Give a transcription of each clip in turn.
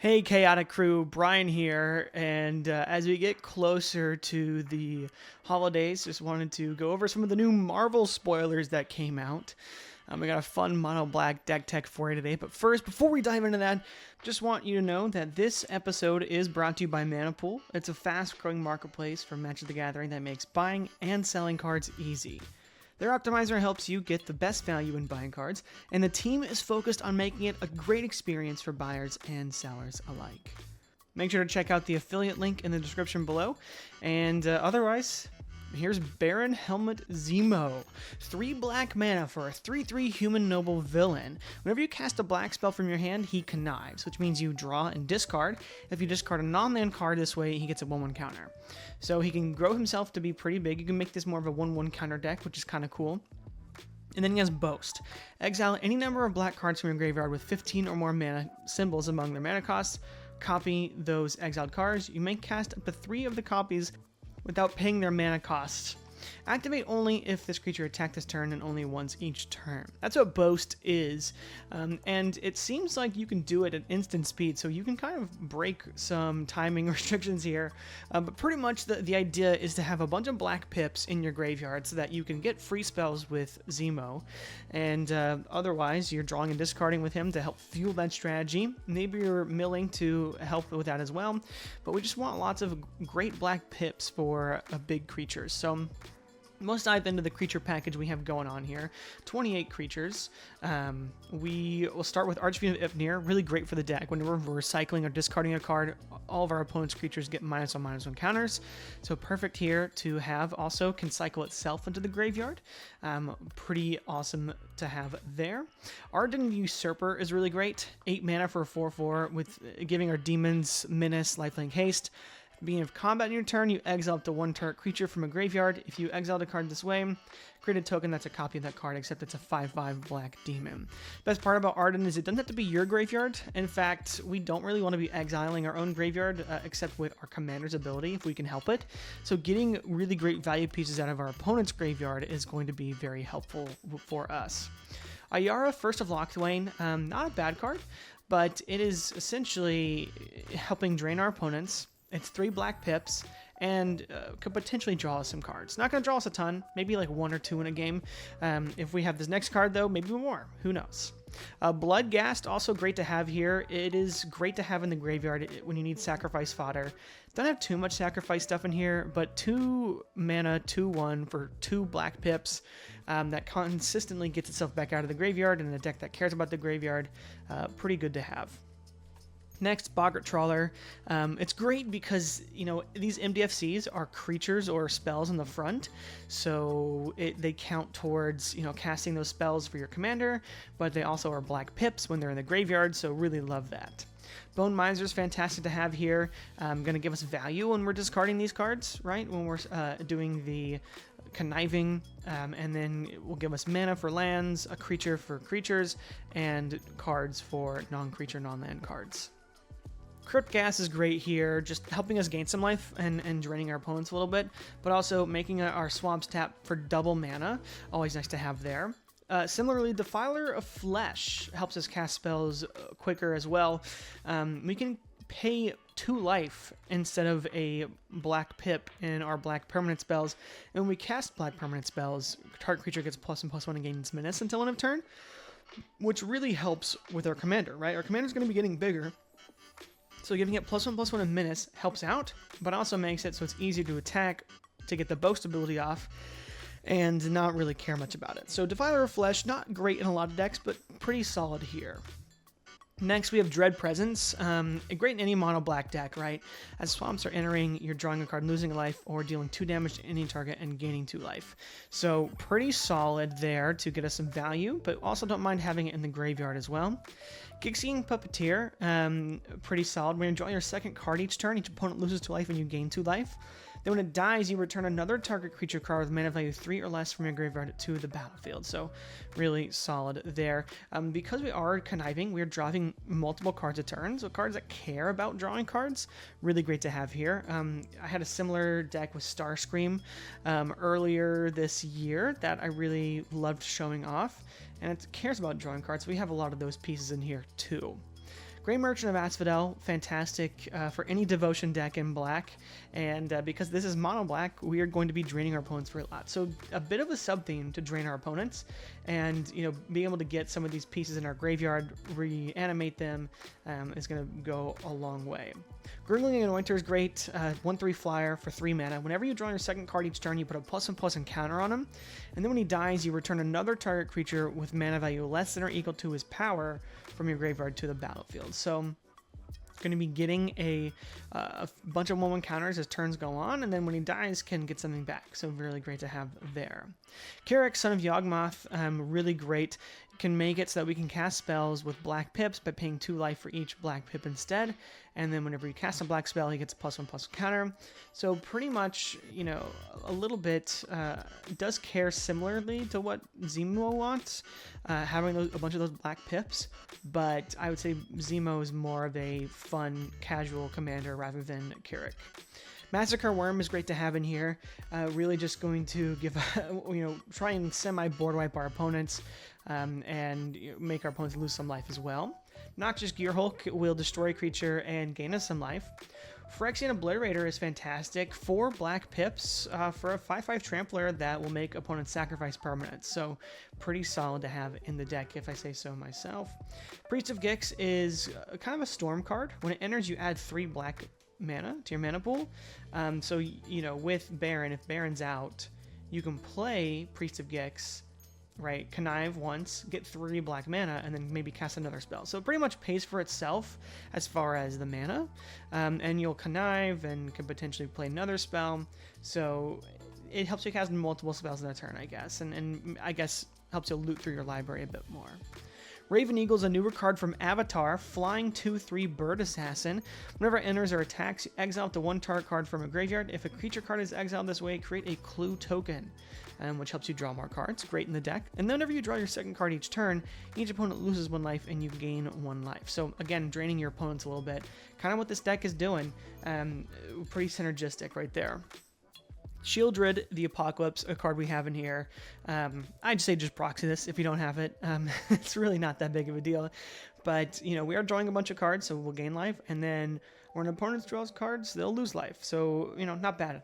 Hey, Chaotic Crew, Brian here, and as we get closer to the holidays, just wanted to go over some of the new Marvel spoilers that came out. We got a fun mono black deck tech for you today, but first, before we dive into that, just want you to know that this episode is brought to you by Manapool. It's a fast-growing marketplace for Magic the Gathering that makes buying and selling cards easy. Their optimizer helps you get the best value in buying cards, and the team is focused on making it a great experience for buyers and sellers alike. Make sure to check out the affiliate link in the description below, and otherwise, here's Baron Helmut Zemo. 3 black mana for a 3/3 human noble villain. Whenever you cast a black spell from your hand, he connives, which means you draw and discard. If you discard a non-land card this way, he gets a 1/1 counter. So he can grow himself to be pretty big. You can make this more of a 1/1 counter deck, which is kind of cool. And then he has Boast. Exile any number of black cards from your graveyard with 15 or more mana symbols among their mana costs. Copy those exiled cards. You may cast up to 3 of the copies without paying their mana cost. Activate only if this creature attacked this turn and only once each turn. That's what Boast is, and it seems like you can do it at instant speed, so you can kind of break some timing restrictions here, but pretty much the idea is to have a bunch of black pips in your graveyard so that you can get free spells with Zemo, and otherwise you're drawing and discarding with him to help fuel that strategy. Maybe you're milling to help with that as well, but we just want lots of great black pips for big creatures. So let's dive into the creature package we have going on here. 28 creatures. We will start with Archfiend of Ipnir. Really great for the deck. Whenever we're recycling or discarding a card, all of our opponent's creatures get -1/-1 counters. So perfect here to have. Also can cycle itself into the graveyard. Pretty awesome to have there. Ardent Usurper is really great. 8 mana for a 4/4 with giving our demons Menace, Lifelink, Haste. Beginning of combat in your turn, you exile up to 1 target creature from a graveyard. If you exile a card this way, create a token that's a copy of that card, except it's a 5/5 black demon. Best part about Arden is it doesn't have to be your graveyard. In fact, we don't really want to be exiling our own graveyard, except with our commander's ability, if we can help it. So getting really great value pieces out of our opponent's graveyard is going to be very helpful for us. Ayara, First of Locthwain, not a bad card, but it is essentially helping drain our opponents. It's 3 black pips, and could potentially draw us some cards. Not going to draw us a ton, maybe like 1 or 2 in a game. If we have this next card, though, maybe more. Who knows? Bloodghast, also great to have here. It is great to have in the graveyard when you need sacrifice fodder. Don't have too much sacrifice stuff in here, but 2 mana, 2/1 for 2 black pips that consistently gets itself back out of the graveyard in a deck that cares about the graveyard. Pretty good to have. Next, Boggart Trawler. It's great because, you know, these MDFCs are creatures or spells on the front, so they count towards, you know, casting those spells for your commander, but they also are black pips when they're in the graveyard, so really love that. Bone Miser is fantastic to have here. Going to give us value when we're discarding these cards, right? When we're doing the conniving, and then it will give us mana for lands, a creature for creatures, and cards for non-creature, non-land cards. Crypt Gas is great here, just helping us gain some life and draining our opponents a little bit, but also making our swamps tap for double mana. Always nice to have there. Similarly, Defiler of Flesh helps us cast spells quicker as well. We can pay 2 life instead of a black pip in our black permanent spells. And when we cast black permanent spells, target creature gets +1/+1 and gains menace until end of turn, which really helps with our commander, right? Our commander's going to be getting bigger, so giving it +1/+1 and menace helps out, but also makes it so it's easier to attack to get the Boast ability off and not really care much about it. So Defiler of Flesh, not great in a lot of decks, but pretty solid here. Next, we have Dread Presence. Great in any mono black deck, right? As swamps are entering, you're drawing a card, losing a life, or dealing 2 damage to any target and gaining 2 life. So pretty solid there to get us some value, but also don't mind having it in the graveyard as well. Gig-Seeing Puppeteer, pretty solid. When you draw your 2nd card each turn, each opponent loses 2 life and you gain 2 life. Then when it dies, you return another target creature card with mana value 3 or less from your graveyard to the battlefield. So really solid there. Because we are conniving, we're drawing multiple cards a turn. So cards that care about drawing cards, really great to have here. I had a similar deck with Starscream earlier this year that I really loved showing off. And it cares about drawing cards. So we have a lot of those pieces in here too. Grey Merchant of Asphodel, fantastic for any devotion deck in black, and because this is mono black, we are going to be draining our opponents for a lot. So a bit of a sub-theme to drain our opponents, and being able to get some of these pieces in our graveyard, reanimate them, is going to go a long way. Gurgling Anointer is great, 1/3 flyer for 3 mana. Whenever you draw your second card each turn, you put a +1/+1 encounter on him, and then when he dies, you return another target creature with mana value less than or equal to his power from your graveyard to the battlefield. So going to be getting a bunch of 1/1 counters as turns go on, and then when he dies can get something back. So really great to have there. Carrick, Son of Yawgmoth, really great. Can make it so that we can cast spells with black pips by paying 2 life for each black pip instead, and then whenever you cast a black spell, he gets a +1/+1 counter. So pretty much, a little bit does care similarly to what Zemo wants, having a bunch of those black pips, but I would say Zemo is more of a fun, casual commander rather than Carrick. Massacre Worm is great to have in here. Really just going to give, try and semi-board wipe our opponents and make our opponents lose some life as well. Noxious Gearhulk will destroy a creature and gain us some life. Phyrexian Obliterator is fantastic. 4 black pips for a 5/5 trampler that will make opponents sacrifice permanents. So pretty solid to have in the deck, if I say so myself. Priest of Gix is kind of a storm card. When it enters, you add 3 black mana to your mana pool. So, with Baron, if Baron's out, you can play Priest of Gix, right? Connive once, get 3 black mana, and then maybe cast another spell. So it pretty much pays for itself as far as the mana. And you'll connive and can potentially play another spell. So it helps you cast multiple spells in a turn, I guess. And I guess helps you loot through your library a bit more. Raven Eagle is a newer card from Avatar, flying 2/3 bird assassin. Whenever it enters or attacks, you exile up to 1 target card from a graveyard. If a creature card is exiled this way, create a clue token, which helps you draw more cards. Great in the deck. And then whenever you draw your second card each turn, each opponent loses 1 life and you gain 1 life. So again, draining your opponents a little bit. Kind of what this deck is doing. Pretty synergistic right there. Shieldred the Apocalypse, a card we have in here. I'd say just proxy this if you don't have it. It's really not that big of a deal. But, we are drawing a bunch of cards, so we'll gain life. And then when an opponent draws cards, they'll lose life. So, not bad.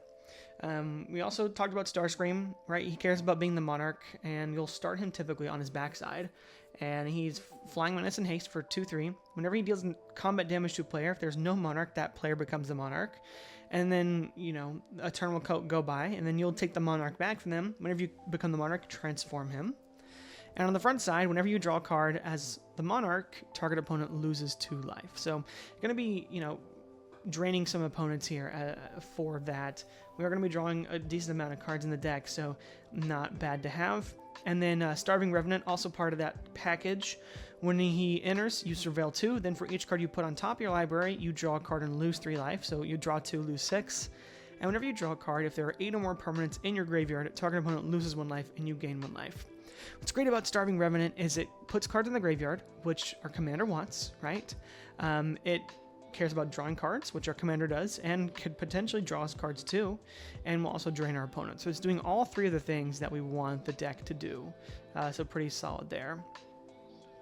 We also talked about Starscream, right? He cares about being the Monarch, and you'll start him typically on his backside. And he's Flying Menace and Haste for 2/3. Whenever he deals combat damage to a player, if there's no Monarch, that player becomes the Monarch. And then, a turn will go by, and then you'll take the Monarch back from them. Whenever you become the Monarch, transform him. And on the front side, whenever you draw a card as the Monarch, target opponent loses 2 life. So you're going to be, draining some opponents here for that. We are going to be drawing a decent amount of cards in the deck, so not bad to have. And then Starving Revenant, also part of that package. When he enters, you surveil 2. Then for each card you put on top of your library, you draw a card and lose 3 life. So you draw 2, lose 6. And whenever you draw a card, if there are 8 or more permanents in your graveyard, target opponent loses 1 life and you gain 1 life. What's great about Starving Revenant is it puts cards in the graveyard, which our commander wants, right? It cares about drawing cards, which our commander does, and could potentially draw us cards too, and will also drain our opponent. So it's doing all 3 of the things that we want the deck to do. So pretty solid there.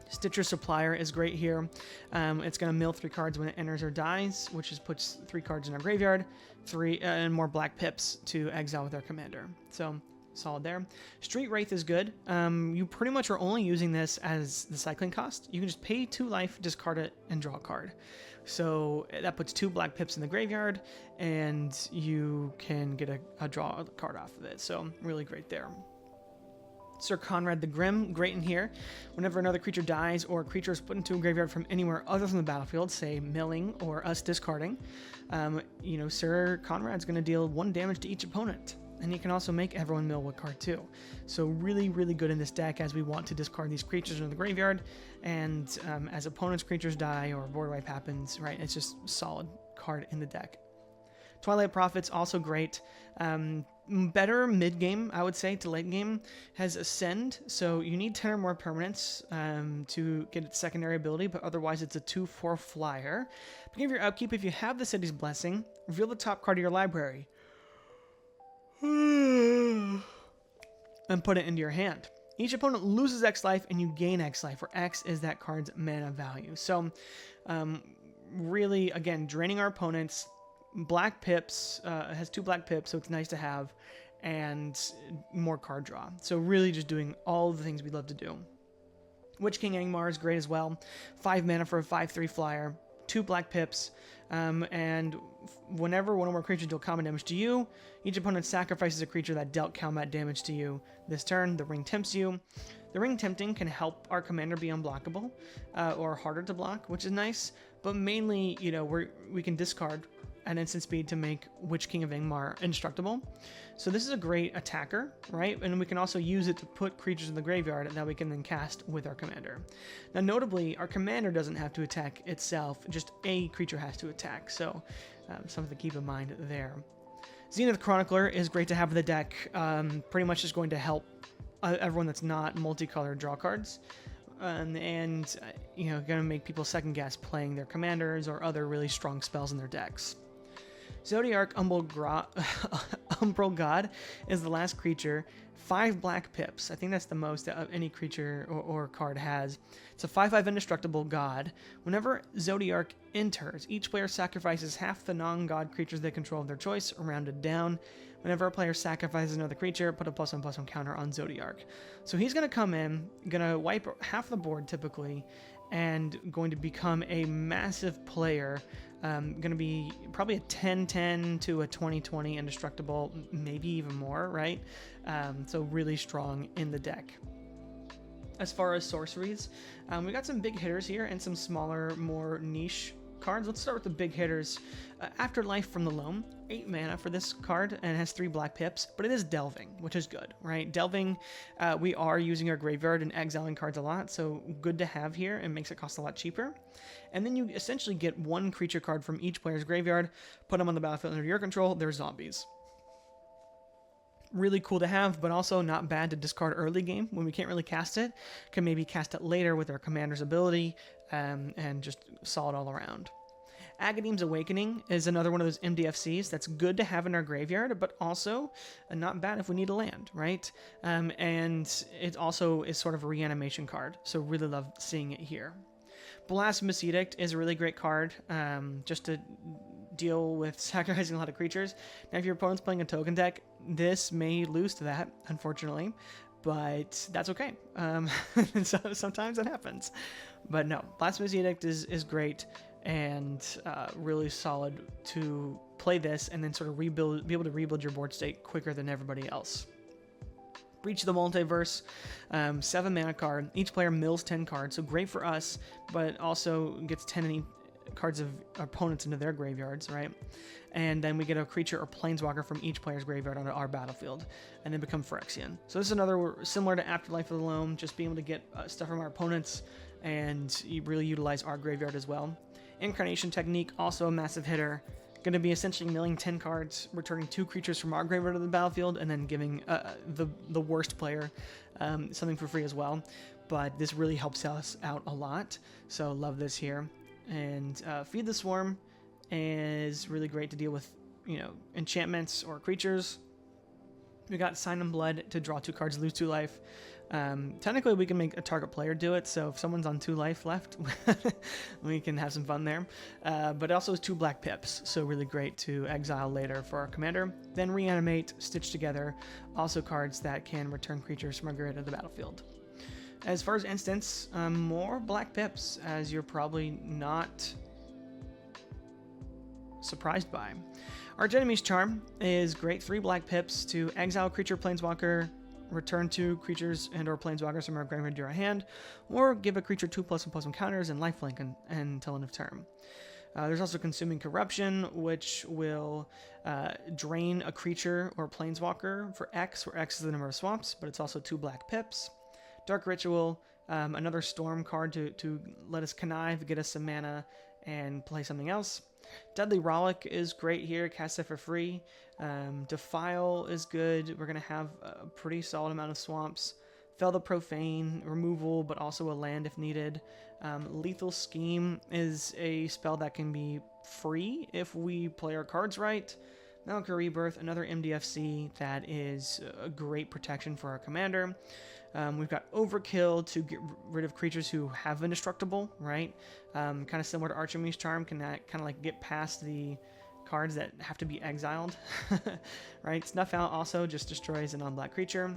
Stitcher Supplier is great here. It's going to mill 3 cards when it enters or dies, which just puts 3 cards in our graveyard, 3 and more black pips to exile with our commander. So solid there. Street Wraith is good. You pretty much are only using this as the cycling cost. You can just pay 2 life, discard it, and draw a card. So that puts 2 black pips in the graveyard, and you can get a draw card off of it. So really great there. Sir Conrad the Grim, great in here. Whenever another creature dies or a creature is put into a graveyard from anywhere other than the battlefield, say milling or us discarding, Sir Conrad's going to deal 1 damage to each opponent. And he can also make everyone mill a card too. So really, really good in this deck as we want to discard these creatures in the graveyard. And as opponents' creatures die or board wipe happens, right, it's just a solid card in the deck. Twilight Prophet's also great. Better mid-game, I would say, to late game, has Ascend, so you need 10 or more permanents to get its secondary ability, but otherwise it's a 2/4 flyer. Beginning of your upkeep, if you have the City's Blessing, reveal the top card of your library and put it into your hand. Each opponent loses X life and you gain X life, where X is that card's mana value. So really, again, draining our opponents. Black pips, has 2 black pips, so it's nice to have, and more card draw. So really just doing all the things we love to do. Witch King Angmar is great as well. 5 mana for a 5/3 flyer, 2 black pips, and whenever one or more creatures deal combat damage to you, each opponent sacrifices a creature that dealt combat damage to you this turn. The ring tempts you. The ring tempting can help our commander be unblockable, or harder to block, which is nice, but mainly, you know, we can discard an instant speed to make Witch King of Angmar indestructible. So this is a great attacker, right? And we can also use it to put creatures in the graveyard that we can then cast with our commander. Now, notably, our commander doesn't have to attack itself, just a creature has to attack. So something to keep in mind there. Zenith Chronicler is great to have in the deck. Pretty much just going to help everyone that's not multicolored draw cards. And you know, gonna make people second guess playing their commanders or other really strong spells in their decks. Zodiark Umbral God is the last creature. 5 black pips. I think that's the most that any creature or card has. It's a 5/5 indestructible god. Whenever Zodiark enters, each player sacrifices half the non-god creatures they control of their choice, rounded down. Whenever a player sacrifices another creature, put a +1/+1 counter on Zodiark. So he's going to come in, going to wipe half the board typically, and going to become a massive player. Going to be probably a 10/10 to a 20/20 indestructible, maybe even more, right? So really strong in the deck. As far as sorceries, we got some big hitters here and some smaller, more niche cards. Let's start with the big hitters. Afterlife from the Loam, 8 mana for this card, and it has 3 black pips, but it is delving, which is good, right? Delving, we are using our graveyard and exiling cards a lot, so good to have here, and makes it cost a lot cheaper. And then you essentially get 1 creature card from each player's graveyard, put them on the battlefield under your control, they're zombies. Really cool to have, but also not bad to discard early game when we can't really cast it. Can maybe cast it later with our commander's ability, and just solid all around. Agadeem's Awakening is another one of those MDFCs that's good to have in our graveyard, but also not bad if we need a land, right? And it also is sort of a reanimation card, so really love seeing it here. Blasphemous Edict is a really great card, just to deal with sacrificing a lot of creatures. Now, if your opponent's playing a token deck, this may lose to that, unfortunately, but that's okay. So sometimes that happens. But no, Blasphemous Edict is great and really solid to play this and then sort of be able to rebuild your board state quicker than everybody else. Breach of the Multiverse, 7 mana card. Each player mills 10 cards, so great for us, but also gets 10 cards of opponents into their graveyards, right? And then we get a creature or planeswalker from each player's graveyard onto our battlefield, and then become Phyrexian. So this is another similar to Afterlife of the Loam, just being able to get stuff from our opponents and really utilize our graveyard as well. Incarnation Technique, also a massive hitter. Going to be essentially milling 10 cards, returning 2 creatures from our graveyard to the battlefield, and then giving the worst player something for free as well. But this really helps us out a lot, so love this here. And Feed the Swarm is really great to deal with, you know, enchantments or creatures. We got Sign in Blood to draw 2 cards, lose 2 life. Technically, we can make a target player do it, so if someone's on 2 life left, we can have some fun there. But it also has 2 black pips, so really great to exile later for our commander. Then Reanimate, Stitch Together, also cards that can return creatures from our graveyard to the battlefield. As far as instants, more black pips, as you're probably not surprised by. Arch Enemy's Charm is great. 3 black pips to exile creature, planeswalker, return 2 creatures and or planeswalkers from our graveyard to our hand, or give a creature 2+1/+1 counters and lifelink until end of turn. There's also Consuming Corruption, which will drain a creature or planeswalker for X, where X is the number of swamps, but it's also 2 black pips. Dark Ritual, another storm card to let us connive, get us some mana, and play something else. Deadly Rollick is great here, cast it for free. Defile is good. We're going to have a pretty solid amount of swamps. Fell the Profane, removal, but also a land if needed. Lethal Scheme is a spell that can be free if we play our cards right. Malika Rebirth, another MDFC that is a great protection for our commander. We've got Overkill to get rid of creatures who have Indestructible, right? Kind of similar to Archimedes Charm, can kind of like get past the cards that have to be exiled, right? Snuff Out also just destroys a non-black creature.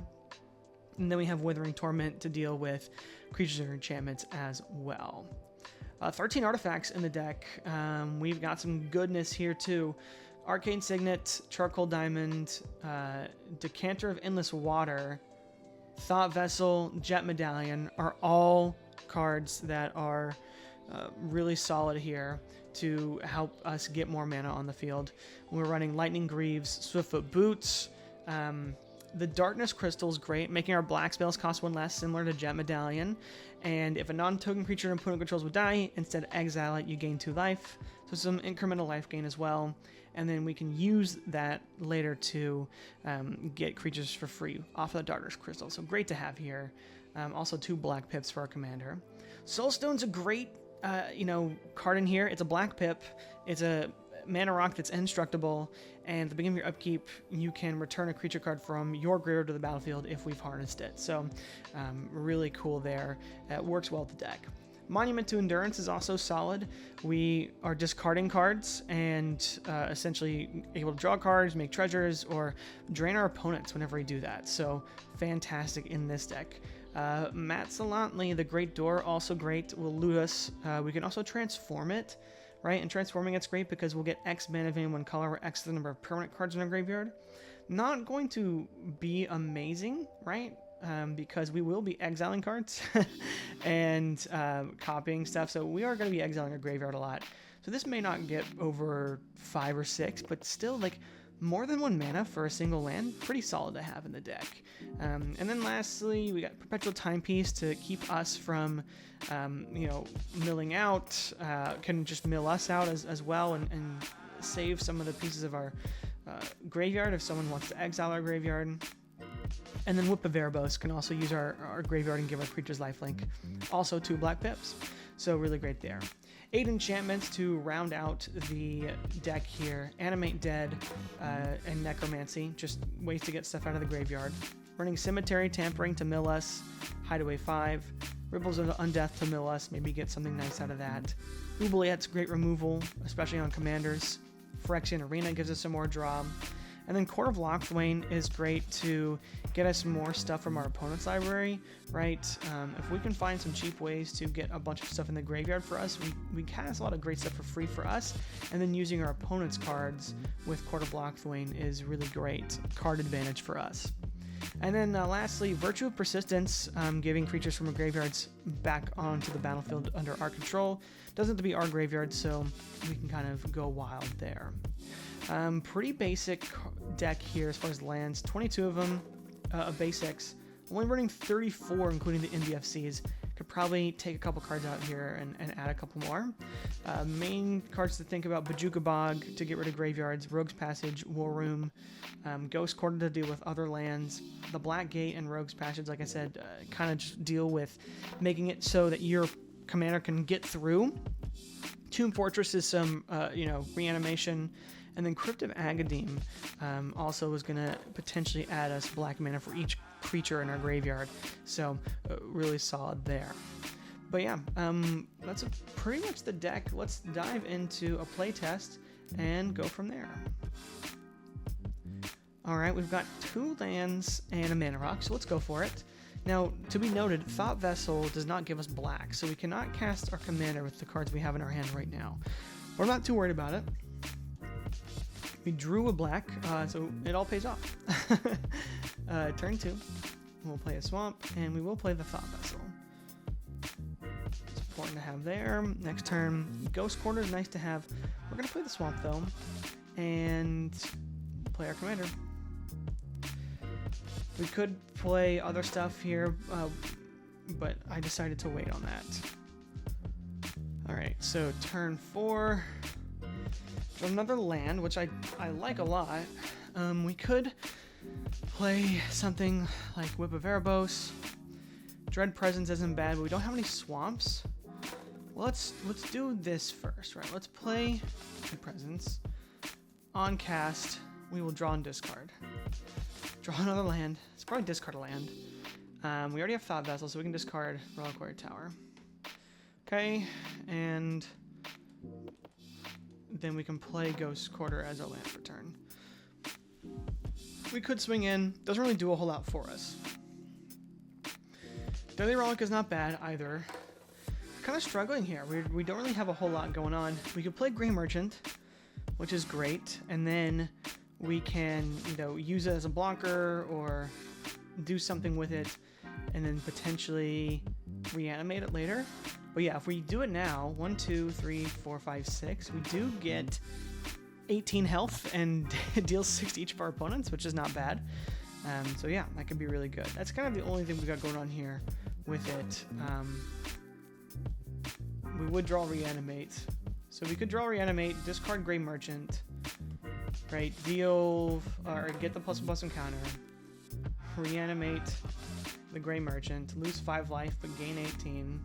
And then we have Withering Torment to deal with creatures and enchantments as well. 13 artifacts in the deck. We've got some goodness here too. Arcane Signet, Charcoal Diamond, Decanter of Endless Water, Thought Vessel, Jet Medallion are all cards that are really solid here to help us get more mana on the field. We're running Lightning Greaves, Swiftfoot Boots. The Darkness Crystal is great, making our black spells cost 1 less, similar to Jet Medallion. And if a non-token creature an opponent controls would die, instead of exile it, you gain 2 life. So some incremental life gain as well. And then we can use that later to get creatures for free off of the Darkness Crystal. So great to have here. Also 2 black pips for our commander. Soulstone's a great card in here. It's a black pip. It's a mana rock that's indestructible, and at the beginning of your upkeep, you can return a creature card from your graveyard to the battlefield if we've harnessed it. So, really cool there. It works well with the deck. Monument to Endurance is also solid. We are discarding cards and essentially able to draw cards, make treasures, or drain our opponents whenever we do that. So, fantastic in this deck. Matsalantli, the Great Door, also great. Will loot us. We can also transform it. Right, and transforming it's great because we'll get X mana of any one color or X the number of permanent cards in our graveyard. Not going to be amazing, right? Because we will be exiling cards and copying stuff. So we are going to be exiling our graveyard a lot. So this may not get over 5 or 6, but still, like, more than 1 mana for a single land, pretty solid to have in the deck. And then lastly, we got Perpetual Timepiece to keep us from, milling out. Can just mill us out as well and save some of the pieces of our graveyard if someone wants to exile our graveyard. And then Whip of Erebos can also use our graveyard and give our creatures lifelink. Also 2 black pips. So really great there. 8 enchantments to round out the deck here. Animate Dead and Necromancy, just ways to get stuff out of the graveyard. Running Cemetery Tampering to mill us. Hideaway 5. Ripples of Undeath to mill us, maybe get something nice out of that. Oubliette's great removal, especially on commanders. Phyrexian Arena gives us some more draw. And then Court of Lochthwain is great to get us more stuff from our opponent's library, right? If we can find some cheap ways to get a bunch of stuff in the graveyard for us, we cast a lot of great stuff for free for us, and then using our opponent's cards with Court of Lochthwain is really great card advantage for us. And then lastly, Virtue of Persistence, giving creatures from our graveyards back onto the battlefield under our control. Doesn't have to be our graveyard, so we can kind of go wild there. Pretty basic deck here as far as lands. 22 of them, basics. Only running 34, including the MDFCs. Could probably take a couple cards out here and add a couple more. Main cards to think about: Bajuka Bog to get rid of graveyards, Rogue's Passage, War Room, Ghost Quarter to deal with other lands. The Black Gate and Rogue's Passage, like I said, kind of just deal with making it so that your commander can get through. Tomb Fortress is some, reanimation. And then Crypt of Agadim also is going to potentially add us black mana for each creature in our graveyard. So really solid there. But yeah, that's pretty much the deck. Let's dive into a playtest and go from there. Alright, we've got 2 lands and a mana rock, so let's go for it. Now, to be noted, Thought Vessel does not give us black, so we cannot cast our commander with the cards we have in our hand right now. We're not too worried about it. We drew a black, so it all pays off. Turn 2, we'll play a swamp, and we will play the Thought Vessel. It's important to have there. Next turn, Ghost Quarter is nice to have. We're going to play the swamp, though, and play our commander. We could play other stuff here, but I decided to wait on that. Alright, so turn 4. Another land, which I like a lot. We could play something like Whip of Erebos. Dread Presence isn't bad, but we don't have any swamps. Well, let's do this first, right? Let's play Dread Presence on cast. we will draw and discard. Draw another land. It's probably discard a land. We already have Thought Vessel, so we can discard Reliquary Tower. Okay, and then we can play Ghost Quarter as our land for turn. We could swing in. Doesn't really do a whole lot for us. Deadly Relic is not bad either. We're kind of struggling here. We don't really have a whole lot going on. We could play Grey Merchant, which is great, and then we can, you know, use it as a blocker or do something with it, and then potentially reanimate it later. But yeah, if we do it now, 1, 2, 3, 4, 5, 6, we do get 18 health and deals 6 to each of our opponents, which is not bad. So yeah, that could be really good. That's kind of the only thing we got going on here with it. We would draw Reanimate. So we could draw Reanimate, discard Grey Merchant, right? Deal, or get the +1/+1 counter. Reanimate the Grey Merchant, lose 5 life, but gain 18.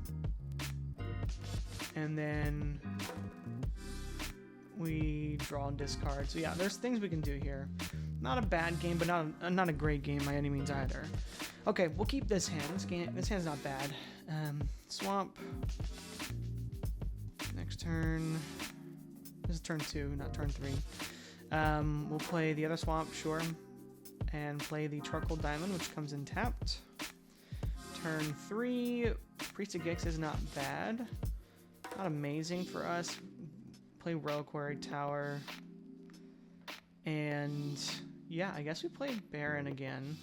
And then we draw and discard. So yeah, there's things we can do here. Not a bad game, but not a great game by any means either. Okay, we'll keep this hand. This hand's not bad. Swamp. Next turn. This is turn 2, not turn 3. We'll play the other swamp, sure, and play the Charcoal Diamond, which comes in tapped. Turn 3, Priest of Gix is not bad. Not amazing for us. Play Reliquary Tower. And yeah, I guess we play Baron again.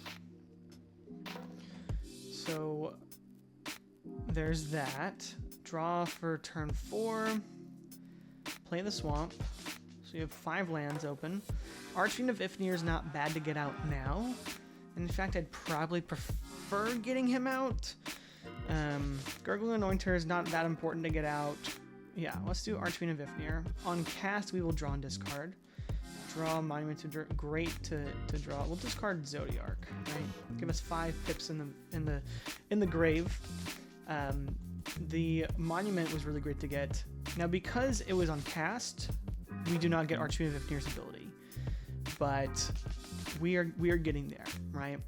So there's that. Draw for turn 4. Play the swamp. So you have 5 lands open. Archfiend of Ifnir is not bad to get out now. In fact, I'd probably prefer getting him out. Gurgling Anointer is not that important to get out. Yeah, let's do Archfiend of Ifnir. On cast, we will draw and discard. Draw Monument to Dirt. Great to draw. We'll discard Zodiark. Right, give us 5 pips in the grave. The Monument was really great to get. Now, because it was on cast, we do not get Archfiend of Ifnir's ability, but we are getting there, right?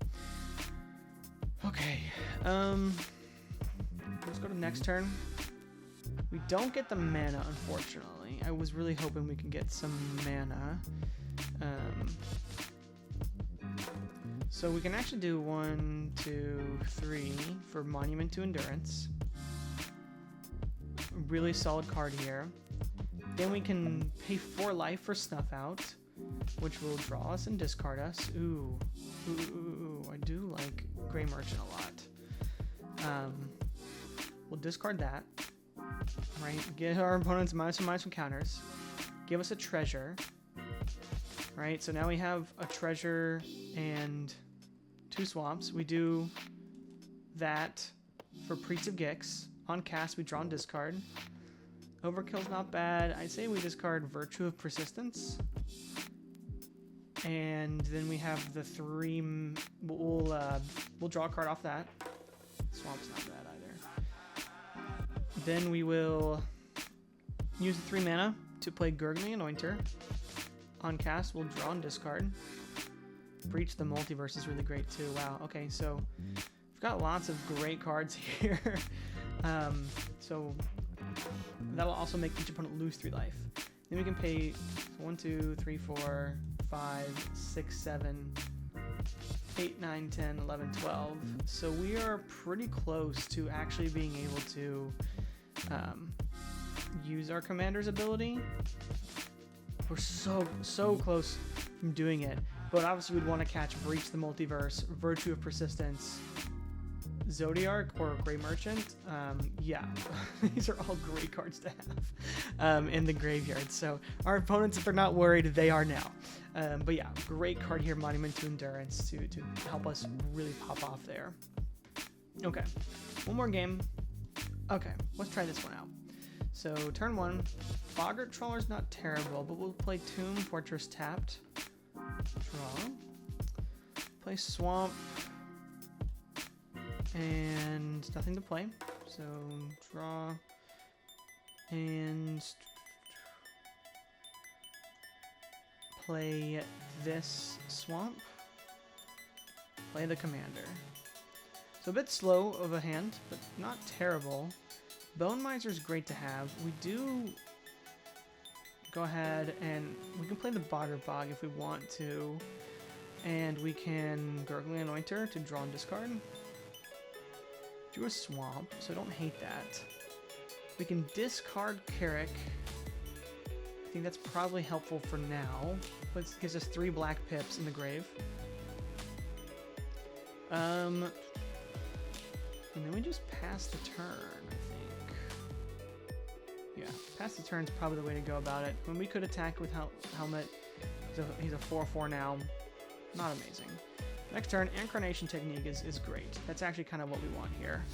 Okay. Let's go to next turn. We don't get the mana, unfortunately. I was really hoping we could get some mana. So we can actually do 1, 2, 3 for Monument to Endurance. Really solid card here. Then we can pay 4 life for Snuff Out, which will draw us and discard us. Ooh. I do like Grey Merchant a lot. We'll discard that. Right, get our opponents -1/-1 from counters. Give us a treasure. Right, so now we have a treasure and 2 swamps. We do that for Priest of Gix. On cast, we draw and discard. Overkill's not bad. I say we discard Virtue of Persistence. And then we have the 3. We'll draw a card off that. Swamp's not bad either. Then we will use the 3 mana to play Gurgling Anointer. On cast, we'll draw and discard. Breach the Multiverse is really great too. Wow. Okay, so we've got lots of great cards here. So that'll also make each opponent lose 3 life. Then we can pay 1, 2, 3, 4, 5, 6, 7, 8, 9, 10, 11, 12. So we are pretty close to actually being able to use our commander's ability. We're so close from doing it. But obviously we'd want to catch Breach the Multiverse, Virtue of Persistence, Zodiark, or Grey Merchant. Yeah, these are all great cards to have in the graveyard. So our opponents, if they're not worried, they are now. But yeah, great card here, Monument to Endurance, to help us really pop off there. Okay, one more game. Okay, let's try this one out. So turn 1, Boggart Trawler's not terrible, but we'll play Tomb Fortress tapped. Draw. Play Swamp. And nothing to play. So draw. And play this swamp, play the commander. So a bit slow of a hand, but not terrible. Bone Miser is great to have. We do go ahead and we can play the Bogger Bog if we want to. And we can Gurgling Anointer to draw and discard. Do a Swamp, so I don't hate that. We can discard Carrick. I think that's probably helpful for now. But it gives us 3 black pips in the grave. And then we just pass the turn, I think. Yeah, pass the turn is probably the way to go about it. When we could attack with Helmut, he's a 4/4 now. Not amazing. Next turn, Incarnation Technique is great. That's actually kind of what we want here.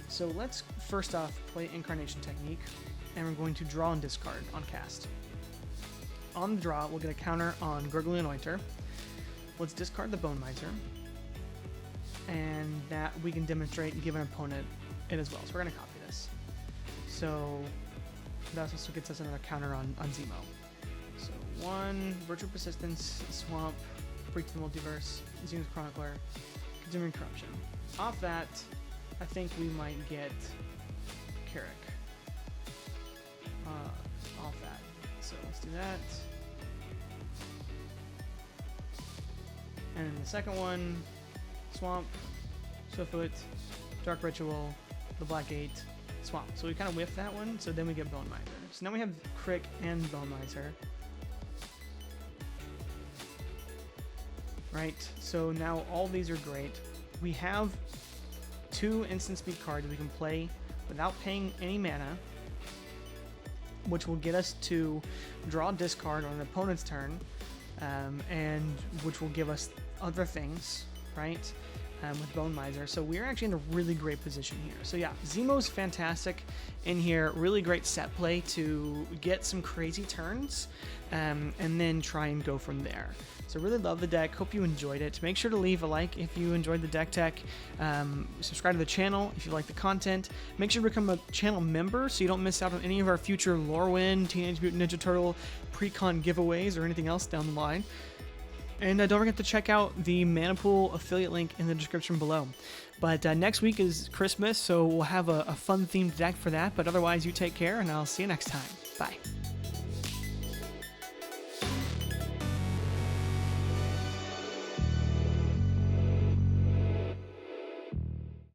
So let's first off play Incarnation Technique, and we're going to draw and discard on cast. On the draw, we'll get a counter on Gurgling Anointer. Let's discard the Bone Miser, and that we can demonstrate and give an opponent it as well. So we're going to copy this. So that also gets us another counter on Zemo. So 1, Virtual Persistence, Swamp, Breach the Multiverse, Zemo's Chronicler, Consuming Corruption. Off that, I think we might get Carrick. Off that. So let's do that. And then the second one, Swamp, Swiftfoot, Dark Ritual, the Black Gate, Swamp. So we kind of whiff that one, so then we get Bone Miser. So now we have Crick and Bone Miser. Right, so now all these are great. We have 2 instant speed cards we can play without paying any mana, which will get us to draw a discard on an opponent's turn, and which will give us other things, right? With Bone Miser. So we're actually in a really great position here. So yeah, Zemo's fantastic in here. Really great set play to get some crazy turns, and then try and go from there. So really love the deck. Hope you enjoyed it. Make sure to leave a like if you enjoyed the deck tech. Subscribe to the channel if you like the content. Make sure to become a channel member so you don't miss out on any of our future Lorwyn, Teenage Mutant Ninja Turtle, pre-con giveaways, or anything else down the line. And don't forget to check out the Manapool affiliate link in the description below. But next week is Christmas, so we'll have a fun themed deck for that. But otherwise, you take care, and I'll see you next time. Bye.